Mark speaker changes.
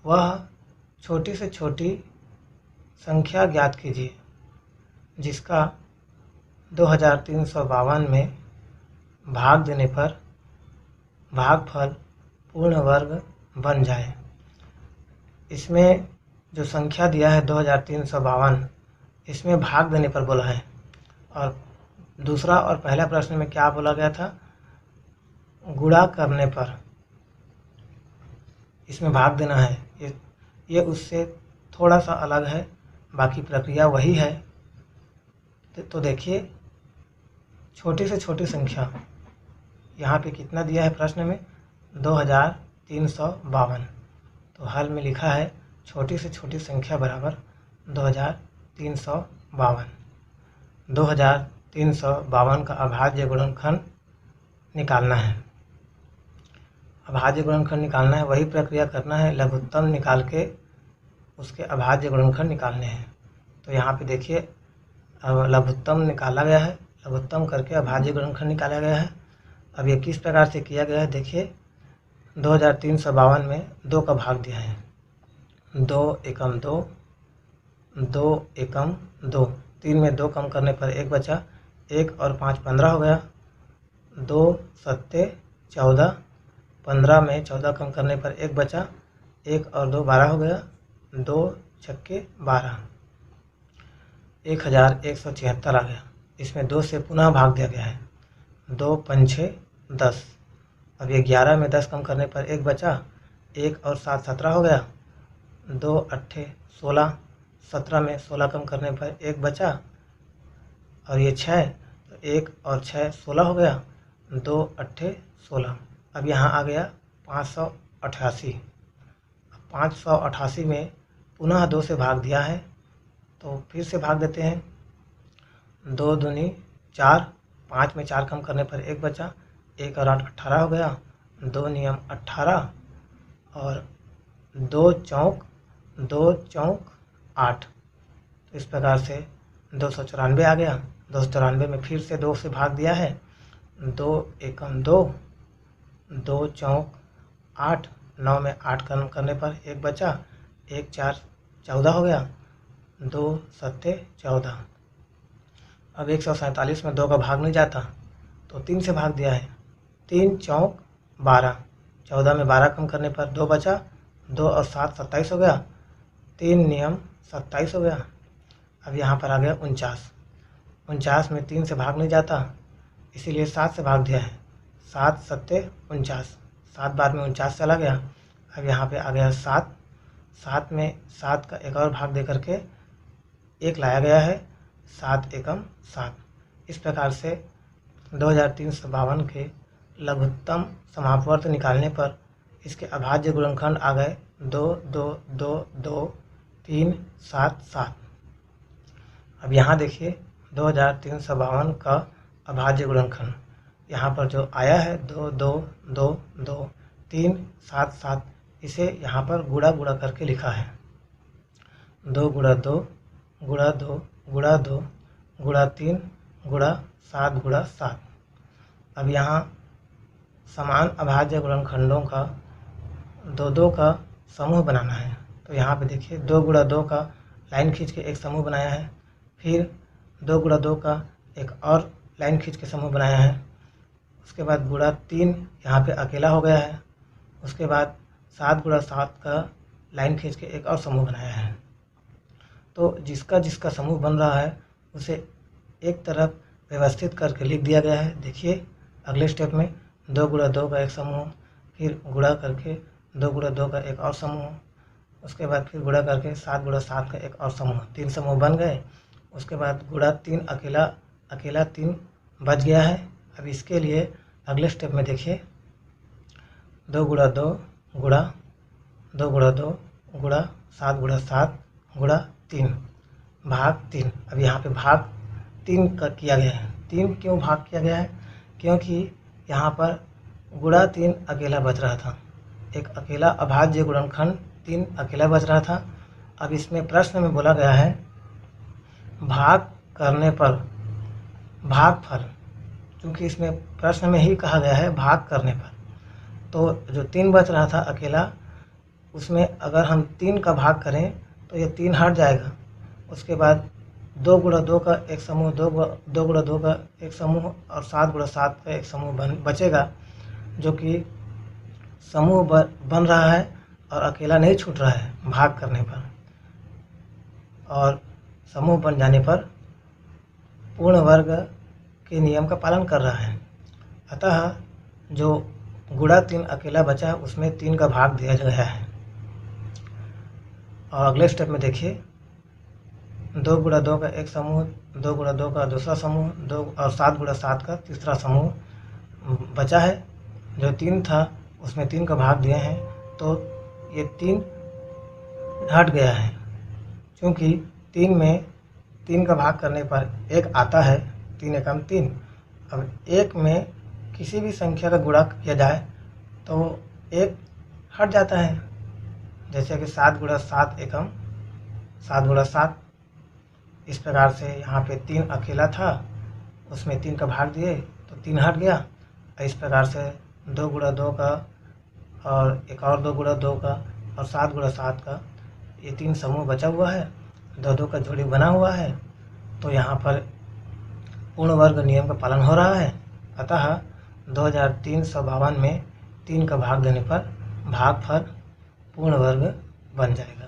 Speaker 1: वह छोटी से छोटी संख्या ज्ञात कीजिए जिसका 2352 में भाग देने पर भागफल पूर्ण वर्ग बन जाए। इसमें जो संख्या दिया है 2352, इसमें भाग देने पर बोला है, और दूसरा और पहला प्रश्न में क्या बोला गया था? गुणा करने पर इसमें भाग देना है। ये उससे थोड़ा सा अलग है, बाकी प्रक्रिया वही है। तो देखिए, छोटी से छोटी संख्या यहाँ पे कितना दिया है प्रश्न में? 2352। तो हल में लिखा है छोटी से छोटी संख्या बराबर 2352। 2352 का अभाज्य गुणनखंड निकालना है। अभाज्य गुणनखंड निकालना है, वही प्रक्रिया करना है, लघुत्तम निकाल के उसके अभाज्य गुणनखंड निकालने हैं। तो यहाँ पे देखिए, अब लघुत्तम निकाला गया है, लघुत्तम करके अभाज्य गुणनखंड निकाला गया है। अब ये किस प्रकार से किया गया है देखिए, 2352 में 2 का भाग दिया है। 2 एकम 2, 2 एकम 2, 3 में 2 कम करने पर 1 बचा, 1 और 5 15 हो गया, 2 सत्ते 14, 15 में 14 कम करने पर 1 बचा, 1 और 2 12 हो गया, 2 छक्के 12, 1176 आ गया। इसमें 2 से पुनः भाग दिया गया है। 2 पंछे 10। अब ये 11 में 10 कम करने पर 1 बचा, 1 और 7 17 हो गया, 2 अट्ठे 16, 17 में 16 कम करने पर 1 बचा, और ये 6, तो 1 और 6 16 हो गया, 2 अट्ठे 16। अब यहाँ आ गया 588। 588 में पुनः 2 से भाग दिया है, तो फिर से भाग देते हैं। 2 दूनी 4, 5 में 4 कम करने पर 1 बचा, 1 और 8 18 हो गया, 2 नियम 18, और 2 चौक 8। तो इस प्रकार से 294 आ गया। 294 में फिर से 2 से भाग दिया है। 2 एकम 2, 2 चौक 8, 9 में 8 कम करने पर 1 बचा, 1 4 14 हो गया, 2 सत्ते 14। अब 147 में 2 का भाग नहीं जाता, तो 3 से भाग दिया है। 3 चौक 12, 14 में 12 कम करने पर 2 बचा, 2 और 7 27 हो गया, 3 नियम 27 हो गया। अब यहाँ पर आ गया 49। 49 में 3 से भाग नहीं जाता, इसीलिए 7 से भाग दिया है। 7 सत्ते 49, 7 बार में 49 चला गया। अब यहाँ पे आ गया 7। 7 में 7 का एक और भाग दे करके 1 लाया गया है, 7 एकम 7। इस प्रकार से 2352 के लघुत्तम समापवर्त निकालने पर इसके अभाज्य गुणनखंड आ गए 2 2 2 2 3 7 7। अब यहाँ देखिए 2352 का अभाज्य गुणनखंड यहाँ पर जो आया है 2 2 2 2 3 7 7, इसे यहाँ पर गुणा करके लिखा है। 2 गुणा 2 गुणा 2 गुणा 2 गुणा 3 गुणा 7 गुणा 7। अब यहाँ समान अभाज्य गुणनखंडों का 2 2 का समूह बनाना है। तो यहाँ पे देखिए 2 गुणा 2 का लाइन खींच के एक समूह बनाया है, फिर 2 गुणा 2 का एक और लाइन खींच के समूह बनाया है, उसके बाद गुणा 3 यहाँ पे अकेला हो गया है, उसके बाद 7 गुणा 7 का लाइन खींच के एक और समूह बनाया है। तो जिसका जिसका समूह बन रहा है उसे एक तरफ व्यवस्थित करके लिख दिया गया है। देखिए अगले स्टेप में 2 गुणा 2 का एक समूह, फिर गुणा करके 2 गुणा 2 का एक और समूह, उसके बाद फिर गुणा करके 7 गुणा 7 का एक और समूह, 3 समूह बन गए। उसके बाद गुणा 3 अकेला 3 बच गया है। अब इसके लिए अगले स्टेप में देखिए 2 गुणा 2 गुणा 2 गुणा 2 गुणा 7 गुणा 7 गुणा 3 भाग 3। अब यहाँ पे भाग 3 का किया गया है। 3 क्यों भाग किया गया है? क्योंकि यहाँ पर गुणा 3 अकेला बच रहा था, एक अकेला अभाज्य गुणनखंड 3 अकेला बच रहा था। अब इसमें प्रश्न में बोला गया है भाग करने पर भागफल, क्योंकि इसमें प्रश्न में ही कहा गया है भाग करने पर, तो जो 3 बच रहा था अकेला, उसमें अगर हम 3 का भाग करें तो ये 3 हट जाएगा। उसके बाद 2 गुणा 2 का एक समूह, 2 गुणा 2 का एक समूह और 7 गुणा 7 का एक समूह बचेगा, जो कि समूह बन रहा है और अकेला नहीं छूट रहा है भाग करने पर, और समूह बन जाने पर पूर्ण वर्ग के नियम का पालन कर रहा है। अतः जो गुणा 3 अकेला बचा है उसमें 3 का भाग दिया गया है। और अगले स्टेप में देखिए, 2 गुणा 2 का एक समूह, 2 गुणा 2 का दूसरा समूह, 2 और 7 गुणा 7 का तीसरा समूह बचा है। जो 3 था उसमें 3 का भाग दिए हैं, तो ये 3 हट गया है, क्योंकि 3 में 3 का भाग करने पर 1 आता है, 3 एकम 3। अब 1 में किसी भी संख्या का गुणा किया जाए तो 1 हट जाता है, जैसे कि 7 गुणा 7 एकम 7 गुणा 7। इस प्रकार से यहाँ पे 3 अकेला था, उसमें 3 का भाग दिए तो 3 हट गया। इस प्रकार से 2 गुणा 2 का और एक और 2 गुणा 2 का और 7 गुणा 7 का ये 3 समूह बचा हुआ है, 2-2 का जोड़ी बना हुआ है। तो यहाँ पर पूर्ण वर्ग नियम का पालन हो रहा है। अतः 2352 में 3 का भाग देने पर भागफल पूर्ण वर्ग बन जाएगा।